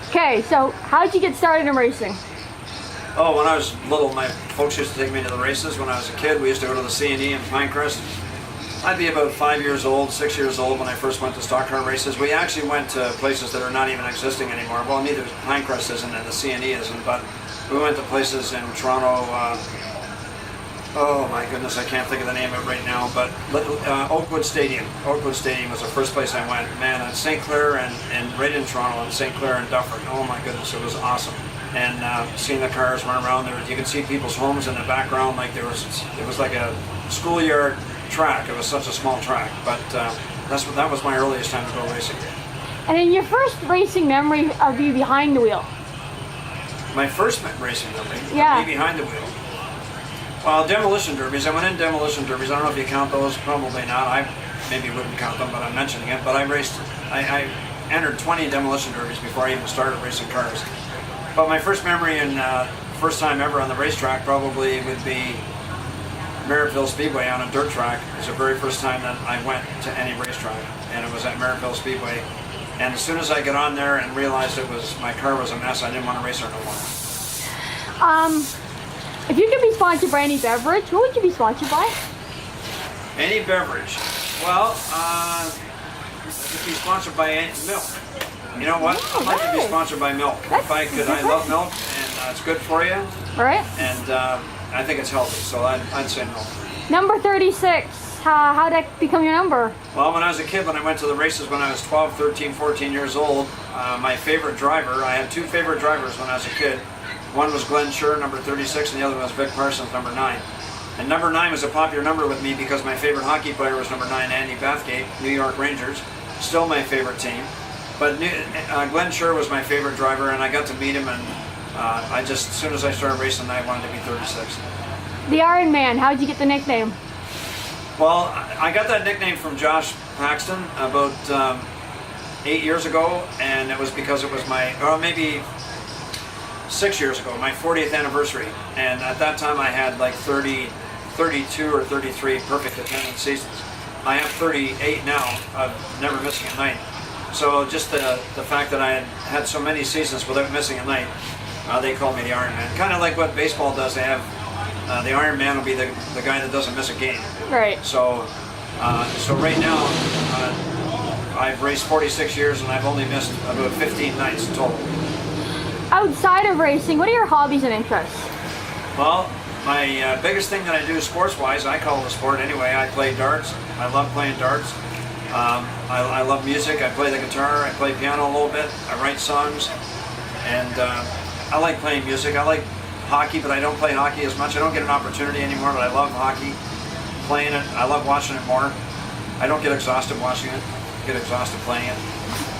Okay, so how did you get started in racing? Oh, when I was little, my folks used to take me to the races. When I was a kid, we used to go to the C&E in Pinecrest. I'd be about 5 years old, 6 years old when I first went to stock car races. We actually went to places that are not even existing anymore. Well, neither Pinecrest isn't and the C&E isn't, but we went to places in Toronto. Oh my goodness, I can't think of the name of it right now, but Oakwood Stadium. Oakwood Stadium was the first place I went. Man, at St. Clair and right in Toronto, and St. Clair and Dufferin. Oh my goodness, it was awesome. And seeing the cars run around there, you could see people's homes in the background, like it was like a schoolyard track. It was such a small track, but that was my earliest time to go racing. And then your first racing memory of you behind the wheel? My first racing memory, yeah. Me behind the wheel. Well, demolition derbies. I went in demolition derbies. I don't know if you count those. Probably not. I maybe wouldn't count them, but I'm mentioning it. But I entered 20 demolition derbies before I even started racing cars. But my first memory and first time ever on the racetrack probably would be Merrittville Speedway on a dirt track. It was the very first time that I went to any racetrack, and it was at Merrittville Speedway. And as soon as I got on there and realized my car was a mess, I didn't want to race her no more. If you could be sponsored by any beverage, who would you be sponsored by? Any beverage? Well, I could be sponsored by milk. You know what? Oh, I'd like to be sponsored by milk. If I could, I love milk, and it's good for you. All right. And I think it's healthy, so I'd say milk. Number 36. How did that become your number? Well, when I was a kid, when I went to the races when I was 12, 13, 14 years old, my favorite driver, I had two favorite drivers when I was a kid. One was Glenn Schur, number 36, and the other one was Vic Parsons, number 9. And number 9 was a popular number with me because my favorite hockey player was number 9, Andy Bathgate, New York Rangers. Still my favorite team. But Glenn Schur was my favorite driver, and I got to meet him, and as soon as I started racing, I wanted to be 36. The Iron Man, how did you get the nickname? Well, I got that nickname from Josh Paxton about 8 years ago, and it was because it was maybe 6 years ago, my 40th anniversary. And at that time I had like 32 or 33 perfect attendance seasons. I have 38 now, of never missing a night. So just the fact that I had so many seasons without missing a night, they called me the Iron Man. Kind of like what baseball does. They have the Iron Man will be the guy that doesn't miss a game. Right. So right now I've raced 46 years and I've only missed about 15 nights total. Outside of racing, what are your hobbies and interests? Well, my biggest thing that I do sports-wise, I call it a sport anyway, I play darts. I love playing darts. I love music. I play the guitar. I play piano a little bit. I write songs. And I like playing music. I like hockey, but I don't play hockey as much. I don't get an opportunity anymore, but I love hockey. Playing it. I love watching it more. I don't get exhausted watching it. I get exhausted playing it.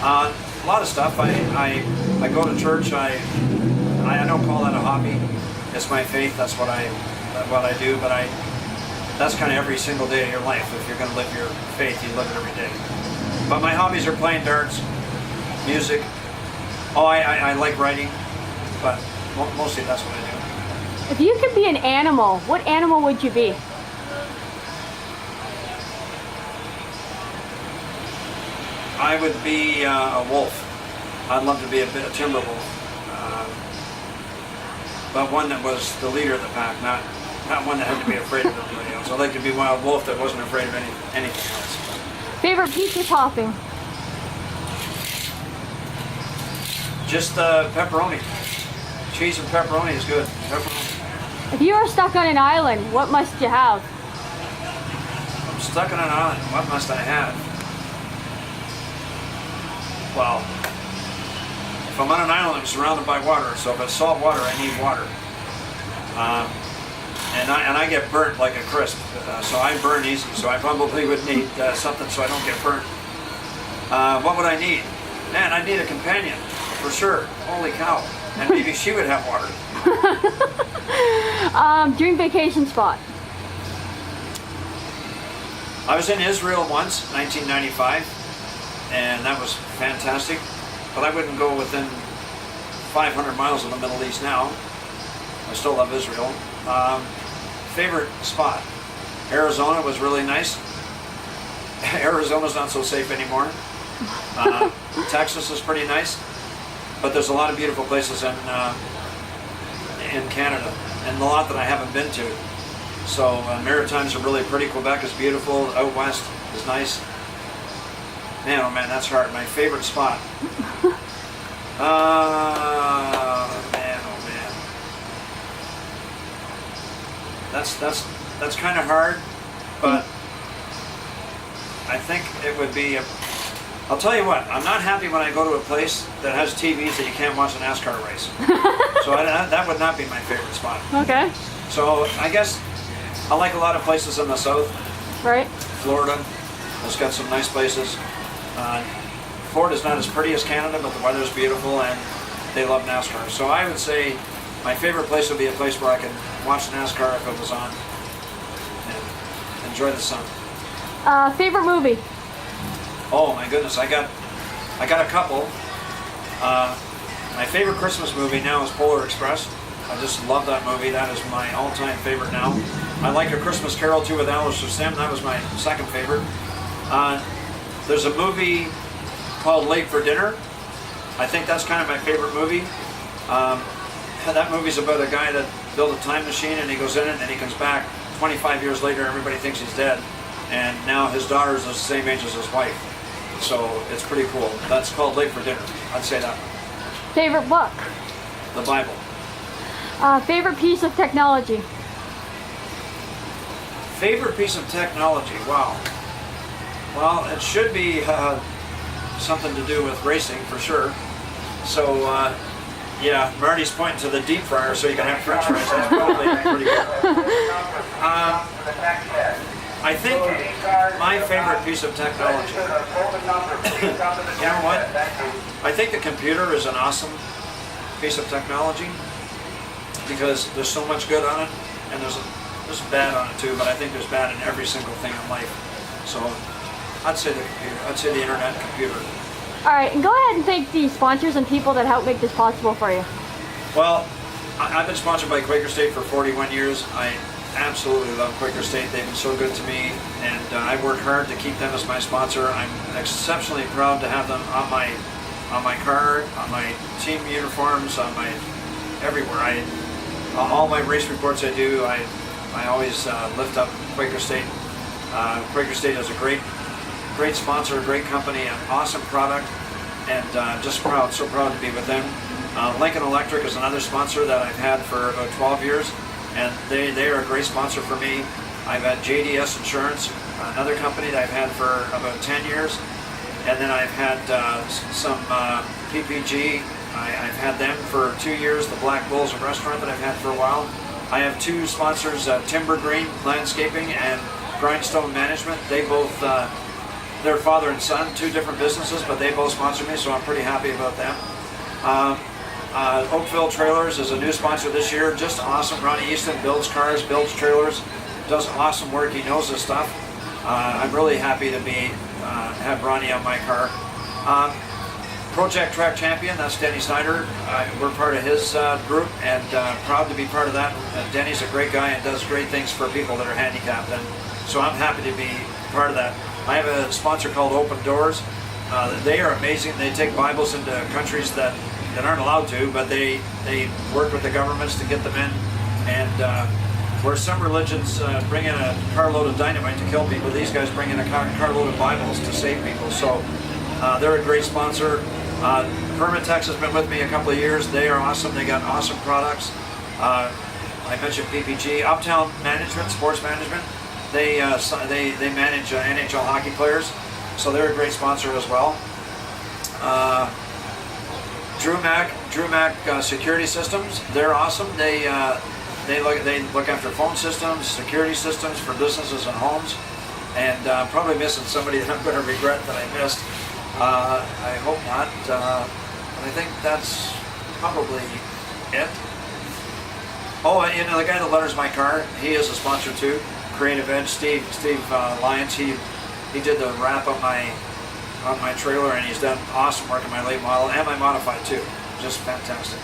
A lot of stuff. I go to church. I don't call that a hobby. It's my faith. That's what I do. But that's kind of every single day of your life. If you're going to live your faith, you live it every day. But my hobbies are playing darts, music. Oh, I like writing, but mostly that's what I do. If you could be an animal, what animal would you be? I would be a wolf. I'd love to be a timber wolf, but one that was the leader of the pack, not one that had to be afraid of everybody else. I'd like to be a wild wolf that wasn't afraid of anything else. Favorite pizza topping? Just pepperoni. Cheese and pepperoni is good. Pepperoni. If you were stuck on an island, what must you have? I'm stuck on an island. What must I have? Well, if I'm on an island, I'm surrounded by water. So if it's salt water, I need water. And I get burnt like a crisp. So I burn easy. So I probably would need something so I don't get burnt. What would I need? Man, I'd need a companion, for sure. Holy cow. And maybe she would have water. Dream vacation spot? I was in Israel once, 1995, and that was fantastic. But I wouldn't go within 500 miles of the Middle East now. I still love Israel. Favorite spot? Arizona was really nice. Arizona's not so safe anymore. Texas is pretty nice. but there's a lot of beautiful places in Canada, and a lot that I haven't been to. So Maritimes are really pretty. Quebec is beautiful. Out west is nice. Man, oh man, that's hard. My favorite spot. Man, oh man. That's kind of hard, but I think it would be. I'll tell you what. I'm not happy when I go to a place that has TVs that you can't watch a NASCAR race. So that would not be my favorite spot. Okay. So I guess I like a lot of places in the south. Right. Florida has got some nice places. Florida's not as pretty as Canada, but the weather's beautiful and they love NASCAR. So I would say my favorite place would be a place where I could watch NASCAR if it was on and enjoy the sun. Favorite movie? Oh my goodness, I got a couple. My favorite Christmas movie now is Polar Express. I just love that movie. That is my all-time favorite now. I like A Christmas Carol too with Alistair Sim. That was my second favorite. There's a movie called Late for Dinner. I think that's kind of my favorite movie. That movie's about a guy that built a time machine and he goes in it and he comes back 25 years later. Everybody thinks he's dead, and now his daughter's the same age as his wife. So it's pretty cool. That's called Late for Dinner. I'd say that. Favorite book? The Bible. Favorite piece of technology? Favorite piece of technology? Wow. Well, it should be something to do with racing for sure. So yeah, Marty's pointing to the deep fryer so you can have French fries. That's probably pretty good. I think my favorite piece of technology, you know what? I think the computer is an awesome piece of technology because there's so much good on it, and there's bad on it too, but I think there's bad in every single thing in life. So I'd say the computer. I'd say the internet and computer. All right, and go ahead and thank the sponsors and people that help make this possible for you. Well, I've been sponsored by Quaker State for 41 years. I absolutely love Quaker State. They've been so good to me, and I work hard to keep them as my sponsor. I'm exceptionally proud to have them on my car, on my team uniforms, on my everywhere. All my race reports I do, I always lift up Quaker State. Quaker State is a great sponsor, a great company, an awesome product, and just so proud to be with them. Lincoln Electric is another sponsor that I've had for about 12 years, and they are a great sponsor for me. I've had JDS Insurance, another company that I've had for about 10 years, and then I've had some PPG. I've had them for 2 years, the Black Bulls, a restaurant that I've had for a while. I have two sponsors, Timber Green Landscaping and Grindstone Management. They both, they're father and son, two different businesses, but they both sponsor me, so I'm pretty happy about them. Oakville Trailers is a new sponsor this year, just awesome. Ronnie Easton builds cars, builds trailers, does awesome work. He knows his stuff. I'm really happy to have Ronnie on my car. Project Track Champion, that's Denny Snyder. We're part of his group, and proud to be part of that. Denny's a great guy and does great things for people that are handicapped, and so I'm happy to be part of that. I have a sponsor called Open Doors. They are amazing. They take Bibles into countries that aren't allowed to, but they work with the governments to get them in. And where some religions bring in a carload of dynamite to kill people, these guys bring in a carload of Bibles to save people. So they're a great sponsor. Permitex has been with me a couple of years. They are awesome. They got awesome products. I mentioned PPG. Uptown Management, Sports Management. They manage NHL hockey players, so they're a great sponsor as well. Drew Mac Security Systems. They're awesome. They look after phone systems, security systems for businesses and homes. And probably missing somebody that I'm going to regret that I missed. I hope not. But I think that's probably it. Oh, and the guy that letters my car, he is a sponsor too. Creative Edge, Steve Lyons. He did the wrap on my trailer, and he's done awesome work on my late model and my modified too. Just fantastic.